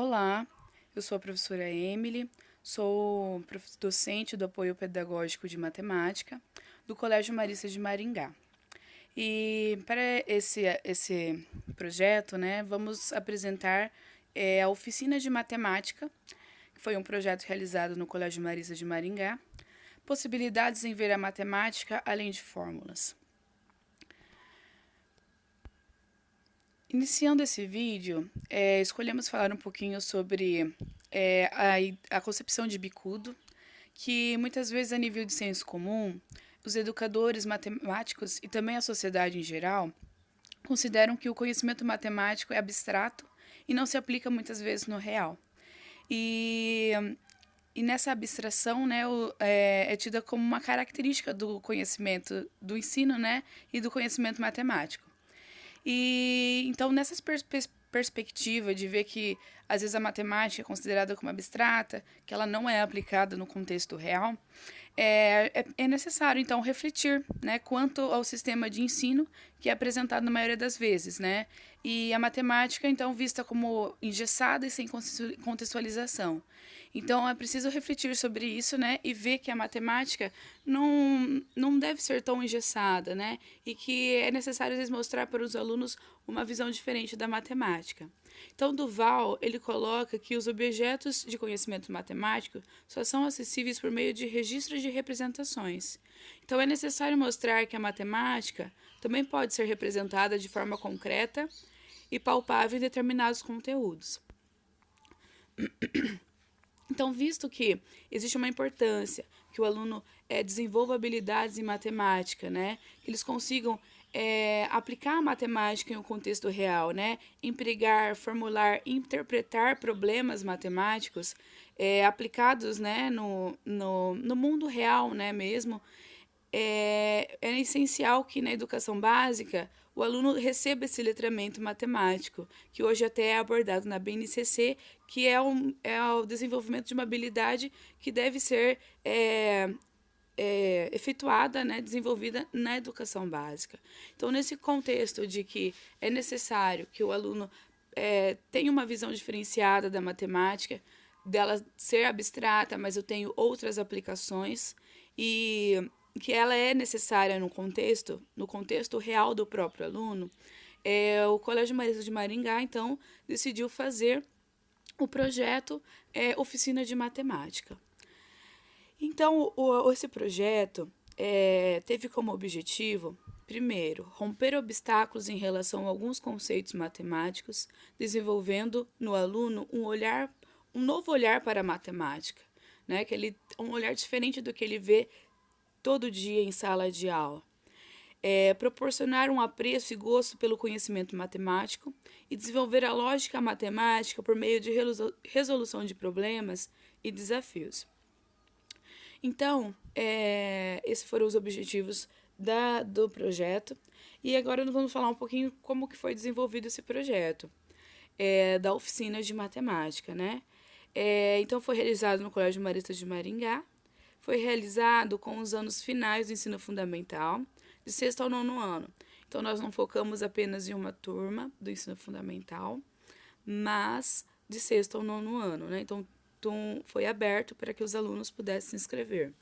Olá, eu sou a professora Emily, sou docente do apoio pedagógico de matemática do Colégio Marista de Maringá. E para esse projeto, né, vamos apresentar a oficina de matemática, que foi um projeto realizado no Colégio Marista de Maringá, possibilidades em ver a matemática além de fórmulas. Iniciando esse vídeo, escolhemos falar um pouquinho sobre a concepção de bicudo, que muitas vezes, a nível de senso comum, os educadores matemáticos e também a sociedade em geral consideram que o conhecimento matemático é abstrato e não se aplica muitas vezes no real. E, e nessa abstração, né, é tida como uma característica do conhecimento, do ensino, né, e do conhecimento matemático. E então, nessa perspectiva de ver que às vezes a matemática é considerada como abstrata, que ela não é aplicada no contexto real, é necessário então refletir, né, quanto ao sistema de ensino que é apresentado na maioria das vezes, né, e a matemática então vista como engessada e sem contextualização. Então é preciso refletir sobre isso, né, e ver que a matemática não deve ser tão engessada, né, e que é necessário às vezes mostrar para os alunos uma visão diferente da matemática. Então, Duval, ele coloca que os objetos de conhecimento matemático só são acessíveis por meio de registros de representações. Então, é necessário mostrar que a matemática também pode ser representada de forma concreta e palpável em determinados conteúdos. Então, visto que existe uma importância que o aluno desenvolva habilidades em matemática, né, que eles consigam aplicar a matemática em um contexto real, né, empregar, formular, interpretar problemas matemáticos aplicados, né, no mundo real, né, mesmo, é essencial que na educação básica o aluno receba esse letramento matemático, que hoje até é abordado na BNCC, que é o desenvolvimento de uma habilidade que deve ser efetuada, né, desenvolvida na educação básica. Então, nesse contexto de que é necessário que o aluno tenha uma visão diferenciada da matemática, dela ser abstrata, mas eu tenho outras aplicações, e que ela é necessária no contexto real do próprio aluno, o Colégio Marista de Maringá, então, decidiu fazer o projeto Oficina de Matemática. Então, esse projeto teve como objetivo, primeiro, romper obstáculos em relação a alguns conceitos matemáticos, desenvolvendo no aluno um novo olhar para a matemática, né? Um olhar diferente do que ele vê todo dia em sala de aula. Proporcionar um apreço e gosto pelo conhecimento matemático e desenvolver a lógica matemática por meio de resolução de problemas e desafios. Então, esses foram os objetivos do projeto. E agora nós vamos falar um pouquinho como que foi desenvolvido esse projeto da oficina de matemática, né? Então, foi realizado no Colégio Marista de Maringá. Foi realizado com os anos finais do ensino fundamental, de sexto ao nono ano. Então, nós não focamos apenas em uma turma do ensino fundamental, mas de sexto ao nono ano, né? Então, foi aberto para que os alunos pudessem se inscrever.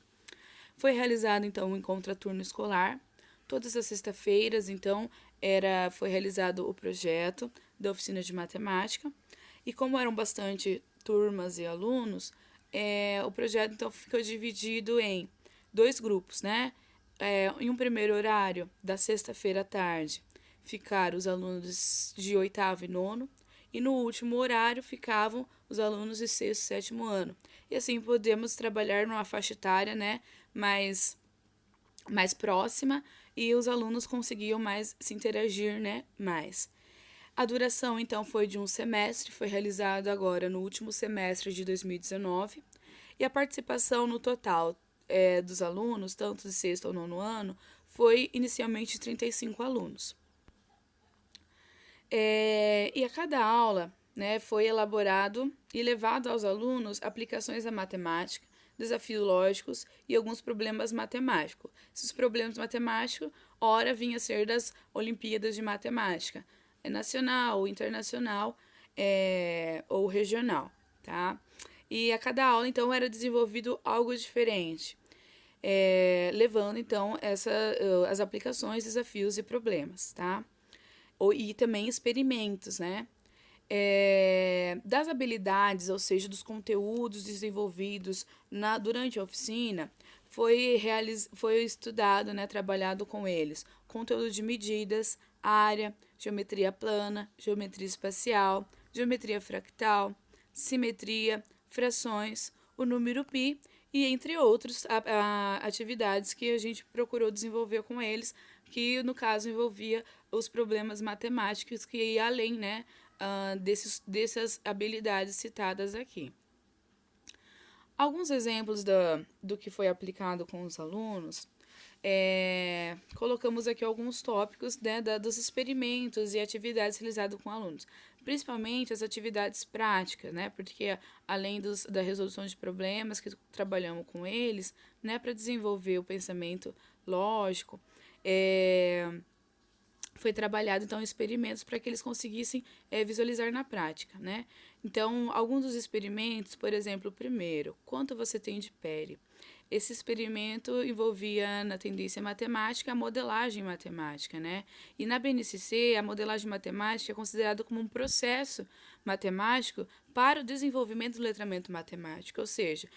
Foi realizado, então, um encontraturno escolar. Todas as sextas-feiras, então, foi realizado o projeto da oficina de matemática. E como eram bastante turmas e alunos, o projeto, então, ficou dividido em 2 grupos, né? Em um primeiro horário, da sexta-feira à tarde, ficaram os alunos de 8º e 9º, e no último horário ficavam os alunos de 6º e 7º ano. E assim podemos trabalhar numa faixa etária, né, mais próxima, e os alunos conseguiam mais se interagir, né, mais. A duração, então, foi de um semestre, foi realizado agora no último semestre de 2019, e a participação no total dos alunos, tanto de 6º ao 9º ano, foi inicialmente 35 alunos. E a cada aula, né, foi elaborado e levado aos alunos aplicações da matemática, desafios lógicos e alguns problemas matemáticos. Esses problemas matemáticos, ora, vinham a ser das Olimpíadas de Matemática, nacional ou internacional, ou regional, tá? E a cada aula, então, era desenvolvido algo diferente, levando, então, as aplicações, desafios e problemas, tá? E também experimentos, né? Das habilidades, ou seja, dos conteúdos desenvolvidos durante a oficina, foi estudado, né, trabalhado com eles, conteúdo de medidas, área, geometria plana, geometria espacial, geometria fractal, simetria, frações, o número π e entre outros atividades que a gente procurou desenvolver com eles, que no caso envolvia os problemas matemáticos que ia além, né, dessas habilidades citadas aqui. Alguns exemplos do que foi aplicado com os alunos, colocamos aqui alguns tópicos, né, dos experimentos e atividades realizadas com alunos, principalmente as atividades práticas, né, porque além da resolução de problemas que trabalhamos com eles, né, para desenvolver o pensamento lógico, foi trabalhado, então, experimentos para que eles conseguissem visualizar na prática, né? Então, alguns dos experimentos, por exemplo, o primeiro, quanto você tem de pele? Esse experimento envolvia, na tendência matemática, a modelagem matemática, né? E na BNCC, a modelagem matemática é considerada como um processo matemático para o desenvolvimento do letramento matemático, ou seja,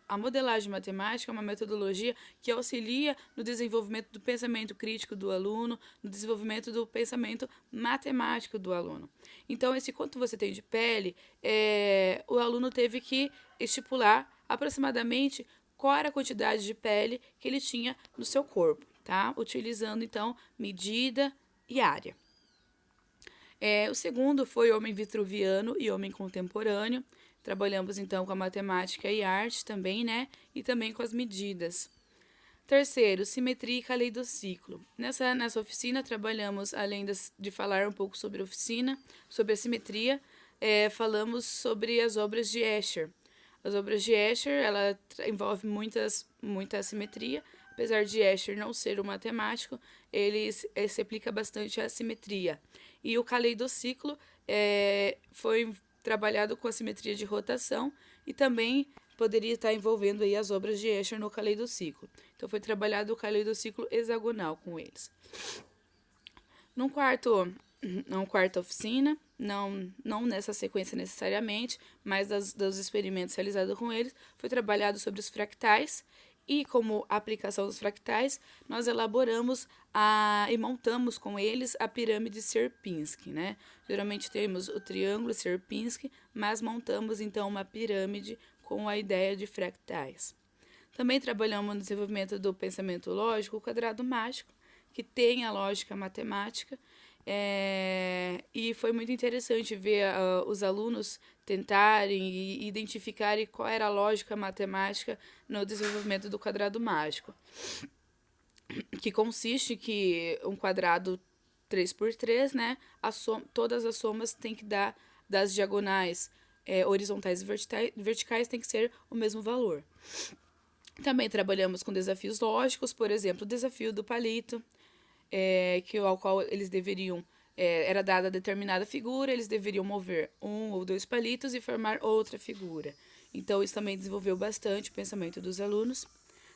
a modelagem matemática é uma metodologia que auxilia no desenvolvimento do pensamento crítico do aluno, no desenvolvimento do pensamento matemático do aluno. Então, esse quanto você tem de pele, o aluno teve que estipular aproximadamente qual era a quantidade de pele que ele tinha no seu corpo, tá? Utilizando, então, medida e área. O segundo foi homem vitruviano e homem contemporâneo. Trabalhamos, então, com a matemática e arte também, né? E também com as medidas. Terceiro, simetria e caleidociclo. Nessa oficina, trabalhamos, além de falar um pouco sobre a oficina, sobre a simetria, falamos sobre as obras de Escher. As obras de Escher, ela envolve muita simetria. Apesar de Escher não ser um matemático, ele se aplica bastante à simetria. E o caleidociclo foi trabalhado com a simetria de rotação e também poderia estar envolvendo aí as obras de Escher no caleidociclo. Então, foi trabalhado o caleidociclo hexagonal com eles. Na quarta oficina, não nessa sequência necessariamente, mas dos experimentos realizados com eles, foi trabalhado sobre os fractais e, como aplicação dos fractais, nós elaboramos e montamos com eles a pirâmide Sierpinski, né? Geralmente temos o triângulo Sierpinski, mas montamos então uma pirâmide com a ideia de fractais. Também trabalhamos no desenvolvimento do pensamento lógico, o quadrado mágico, que tem a lógica matemática, e foi muito interessante ver os alunos tentarem e identificarem qual era a lógica matemática no desenvolvimento do quadrado mágico, que consiste que um quadrado 3×3, né, todas as somas têm que dar das diagonais horizontais e verticais tem que ser o mesmo valor. Também trabalhamos com desafios lógicos, por exemplo, o desafio do palito, ao qual eles deveriam, era dada determinada figura, eles deveriam mover 1 ou 2 palitos e formar outra figura. Então, isso também desenvolveu bastante o pensamento dos alunos.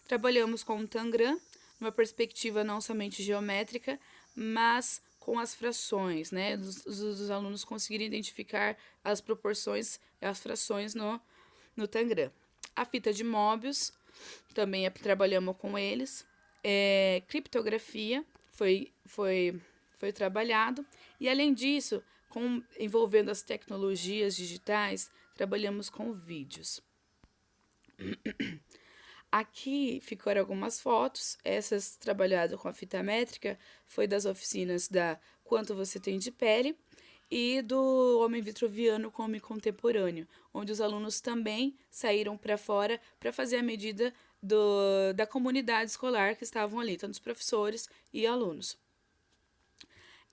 Trabalhamos com o Tangram, uma perspectiva não somente geométrica, mas com as frações, né? Dos alunos conseguirem identificar as proporções, as frações no Tangram. A fita de Möbius, também trabalhamos com eles. Criptografia foi trabalhado. E, além disso, envolvendo as tecnologias digitais, trabalhamos com vídeos. Aqui ficaram algumas fotos. Essas trabalhadas com a fita métrica foi das oficinas da Quanto Você Tem de Pele e do Homem Vitruviano com Homem Contemporâneo, onde os alunos também saíram para fora para fazer a medida da comunidade escolar que estavam ali, tanto os professores e alunos.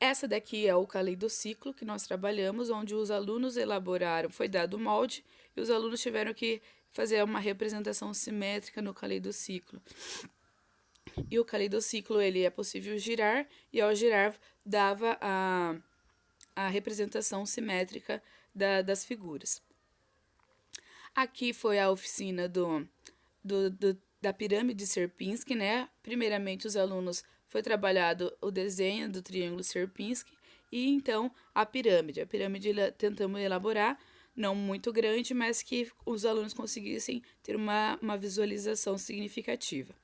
Essa daqui é o caleidociclo que nós trabalhamos, onde os alunos elaboraram, foi dado o molde, e os alunos tiveram que fazer uma representação simétrica no caleidociclo. E o caleidociclo, ele é possível girar, e ao girar dava a representação simétrica das figuras. Aqui foi a oficina da pirâmide Sierpinski, né? Primeiramente, os alunos foi trabalhado o desenho do triângulo Sierpinski e então a pirâmide. A pirâmide tentamos elaborar, não muito grande, mas que os alunos conseguissem ter uma visualização significativa.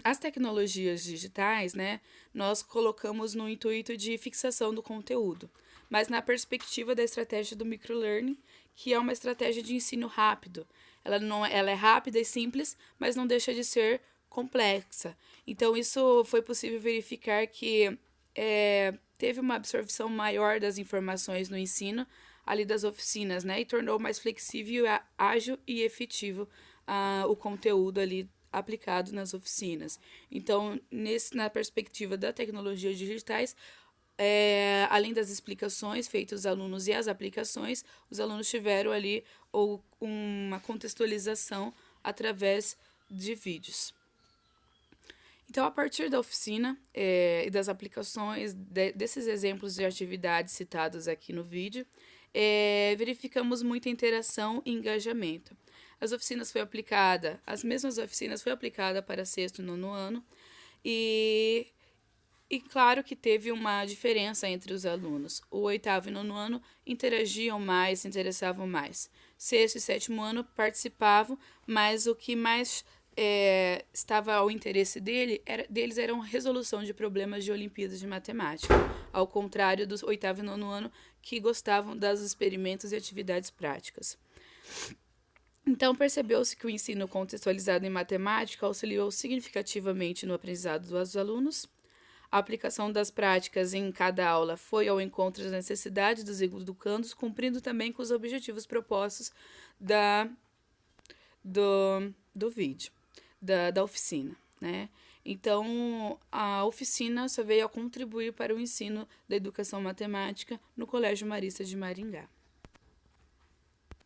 As tecnologias digitais, né, nós colocamos no intuito de fixação do conteúdo, mas na perspectiva da estratégia do microlearning, que é uma estratégia de ensino rápido. Ela é rápida e simples, mas não deixa de ser complexa. Então, isso foi possível verificar que teve uma absorção maior das informações no ensino, ali das oficinas, né, e tornou mais flexível, ágil e efetivo o conteúdo ali aplicado nas oficinas. Então, na perspectiva da tecnologia digitais, além das explicações feitas aos alunos e as aplicações, os alunos tiveram ali uma contextualização através de vídeos. Então, a partir da oficina e das aplicações, desses exemplos de atividades citados aqui no vídeo, verificamos muita interação e engajamento. As mesmas oficinas foi aplicada para sexto e nono ano, e claro que teve uma diferença entre os alunos. O oitavo e nono ano interagiam mais, se interessavam mais. Sexto e sétimo ano participavam, mas o que mais estava ao interesse deles era a resolução de problemas de Olimpíadas de Matemática, ao contrário dos oitavo e nono ano, que gostavam dos experimentos e atividades práticas. Então, percebeu-se que o ensino contextualizado em matemática auxiliou significativamente no aprendizado dos alunos. A aplicação das práticas em cada aula foi ao encontro das necessidades dos educandos, cumprindo também com os objetivos propostos do vídeo, da oficina, né? Então, a oficina só veio a contribuir para o ensino da educação matemática no Colégio Marista de Maringá.